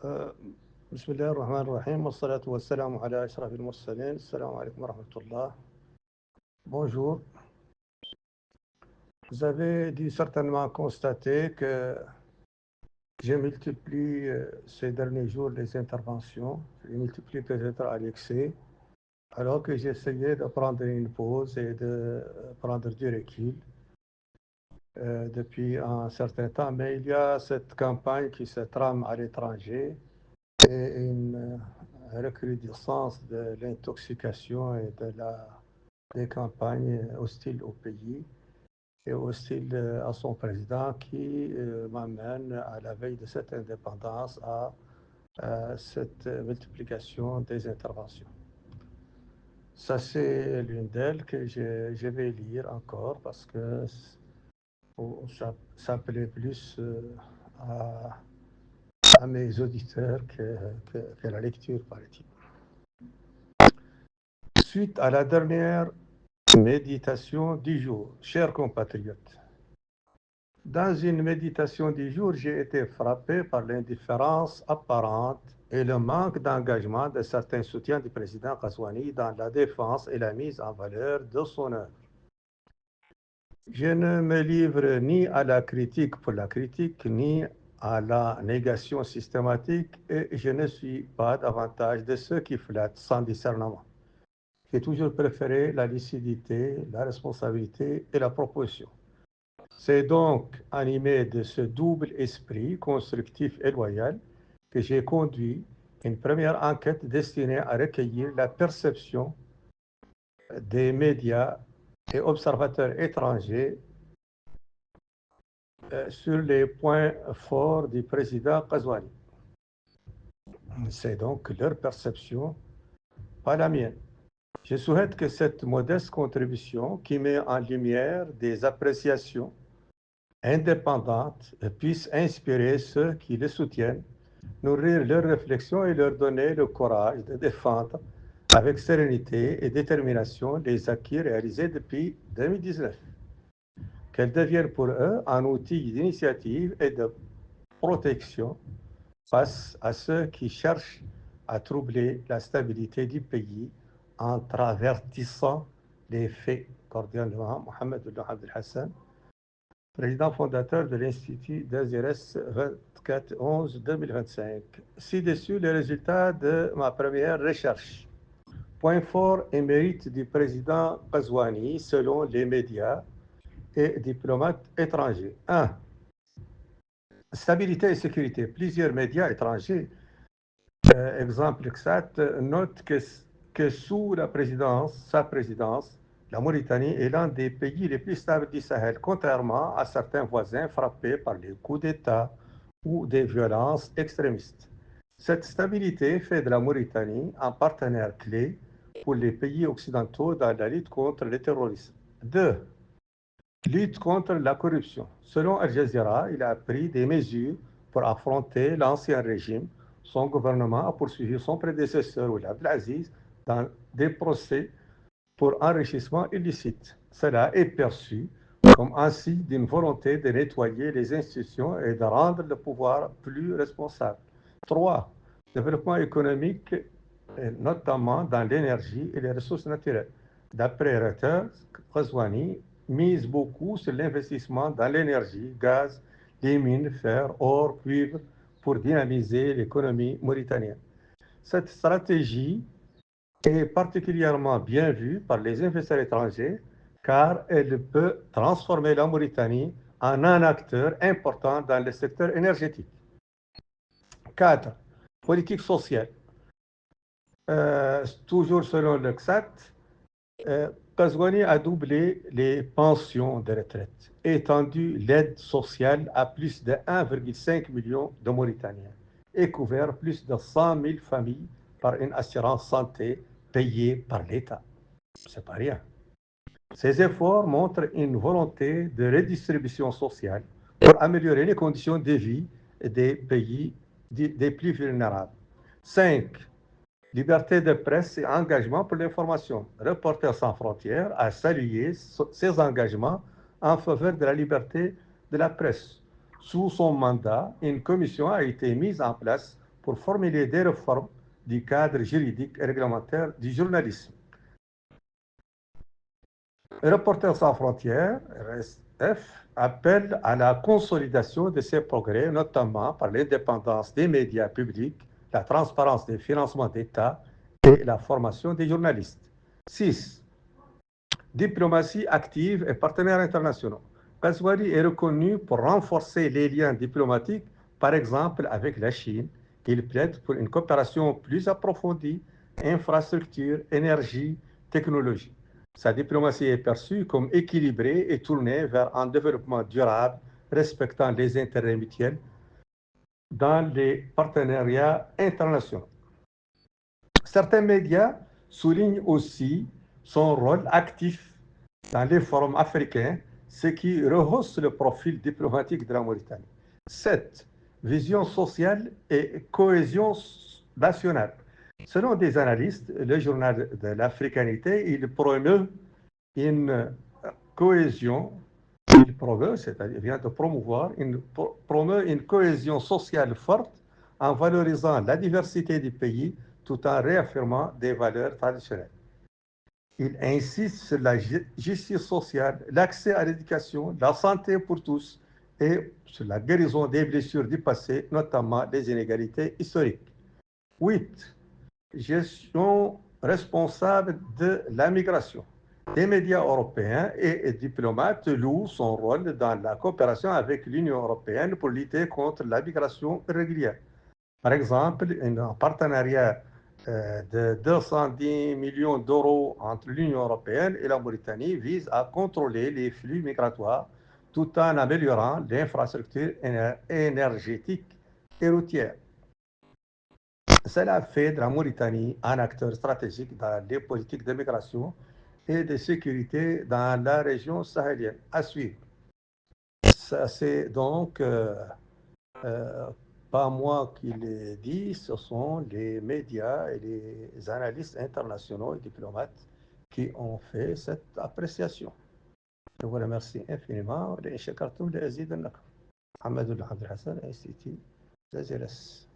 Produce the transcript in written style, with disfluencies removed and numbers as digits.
آه، بسم الله الرحمن الرحيم والصلاة والسلام على أشرف المرسلين. السلام عليكم ورحمة الله. Bonjour. Vous avez dû certainement constater que j'ai multiplié ces derniers jours les interventions. J'ai multiplié peut-être à l'excès, alors que j'essayais de prendre une pause et de prendre du recul depuis un certain temps. Mais il y a cette campagne qui se trame à l'étranger et une recrudescence de l'intoxication et des campagnes hostiles au pays et hostiles à son président qui m'amène à la veille de cette indépendance à cette multiplication des interventions. Ça, c'est l'une d'elles que je vais lire encore parce que ça plaît plus à mes auditeurs que la lecture, paraît-il. Suite à la dernière méditation du jour, chers compatriotes, dans une méditation du jour, j'ai été frappé par l'indifférence apparente et le manque d'engagement de certains soutiens du président Ghazouani dans la défense et la mise en valeur de son œuvre. Je ne me livre ni à la critique pour la critique, ni à la négation systématique, et je ne suis pas davantage de ceux qui flattent sans discernement. J'ai toujours préféré la lucidité, la responsabilité et la proposition. C'est donc animé de ce double esprit constructif et loyal que j'ai conduit une première enquête destinée à recueillir la perception des médias et observateurs étrangers sur les points forts du président Ghazouani. C'est donc leur perception, pas la mienne. Je souhaite que cette modeste contribution, qui met en lumière des appréciations indépendantes, puisse inspirer ceux qui le soutiennent, nourrir leurs réflexions et leur donner le courage de défendre avec sérénité et détermination les acquis réalisés depuis 2019. Qu'elle devienne pour eux un outil d'initiative et de protection face à ceux qui cherchent à troubler la stabilité du pays en travertissant les faits. Cordialement, Mohamed Abdel Hassan, président fondateur de l'Institut d'Azires 24-11-2025. Ci-dessus, les résultats de ma première recherche. Point fort et mérite du président Ghazouani selon les médias et diplomates étrangers. 1. Stabilité et sécurité. Plusieurs médias étrangers, exemple XAT, notent que sous sa présidence, la Mauritanie est l'un des pays les plus stables du Sahel, contrairement à certains voisins frappés par les coups d'État ou des violences extrémistes. Cette stabilité fait de la Mauritanie un partenaire clé pour les pays occidentaux dans la lutte contre le terrorisme. 2. Lutte contre la corruption. Selon Al Jazeera, il a pris des mesures pour affronter l'ancien régime. Son gouvernement a poursuivi son prédécesseur, Ould Abdelaziz, dans des procès pour enrichissement illicite. Cela est perçu comme un signe d'une volonté de nettoyer les institutions et de rendre le pouvoir plus responsable. 3. Développement économique, notamment dans l'énergie et les ressources naturelles. D'après Reuters, Ghazouani mise beaucoup sur l'investissement dans l'énergie, gaz, les mines, fer, or, cuivre, pour dynamiser l'économie mauritanienne. Cette stratégie est particulièrement bien vue par les investisseurs étrangers car elle peut transformer la Mauritanie en un acteur important dans le secteur énergétique. 4. Politique sociale. Toujours selon le XAT, Ghazouani a doublé les pensions de retraite, étendu l'aide sociale à plus de 1,5 million de Mauritaniens et couvert plus de 100 000 familles par une assurance santé payée par l'État. C'est pas rien. Ces efforts montrent une volonté de redistribution sociale pour améliorer les conditions de vie des pays des plus vulnérables. 5. Liberté de presse et engagement pour l'information. Reporters sans frontières a salué ses engagements en faveur de la liberté de la presse. Sous son mandat, une commission a été mise en place pour formuler des réformes du cadre juridique et réglementaire du journalisme. Reporters sans frontières, RSF, appelle à la consolidation de ces progrès, notamment par l'indépendance des médias publics, la transparence des financements d'État et la formation des journalistes. 6. Diplomatie active et partenaires internationaux. Ghazouali est reconnu pour renforcer les liens diplomatiques, par exemple avec la Chine. Il plaide pour une coopération plus approfondie, infrastructure, énergie, technologie. Sa diplomatie est perçue comme équilibrée et tournée vers un développement durable, respectant les intérêts mutuels dans les partenariats internationaux. Certains médias soulignent aussi son rôle actif dans les forums africains, ce qui rehausse le profil diplomatique de la Mauritanie. 7. Vision sociale et cohésion nationale. Selon des analystes, le journal de l'africanité, il promeut une cohésion, c'est-à-dire vient de promouvoir, promeut une cohésion sociale forte en valorisant la diversité du pays tout en réaffirmant des valeurs traditionnelles. Il insiste sur la justice sociale, l'accès à l'éducation, la santé pour tous et sur la guérison des blessures du passé, notamment les inégalités historiques. 8. Gestion responsable de la migration. Les médias européens et diplomates louent son rôle dans la coopération avec l'Union européenne pour lutter contre la migration irrégulière. Par exemple, un partenariat de 210 millions d'euros entre l'Union européenne et la Mauritanie vise à contrôler les flux migratoires tout en améliorant l'infrastructure énergétique et routière. Cela fait de la Mauritanie un acteur stratégique dans les politiques de migration et de sécurité dans la région sahélienne. À suivre. Ça, c'est donc pas moi qui l'ai dit, ce sont les médias et les analystes internationaux et diplomates qui ont fait cette appréciation. Je vous remercie infiniment. لإن شكرتم لأزيدنكم. محمد بن عبد الحسن ICT زازيلس.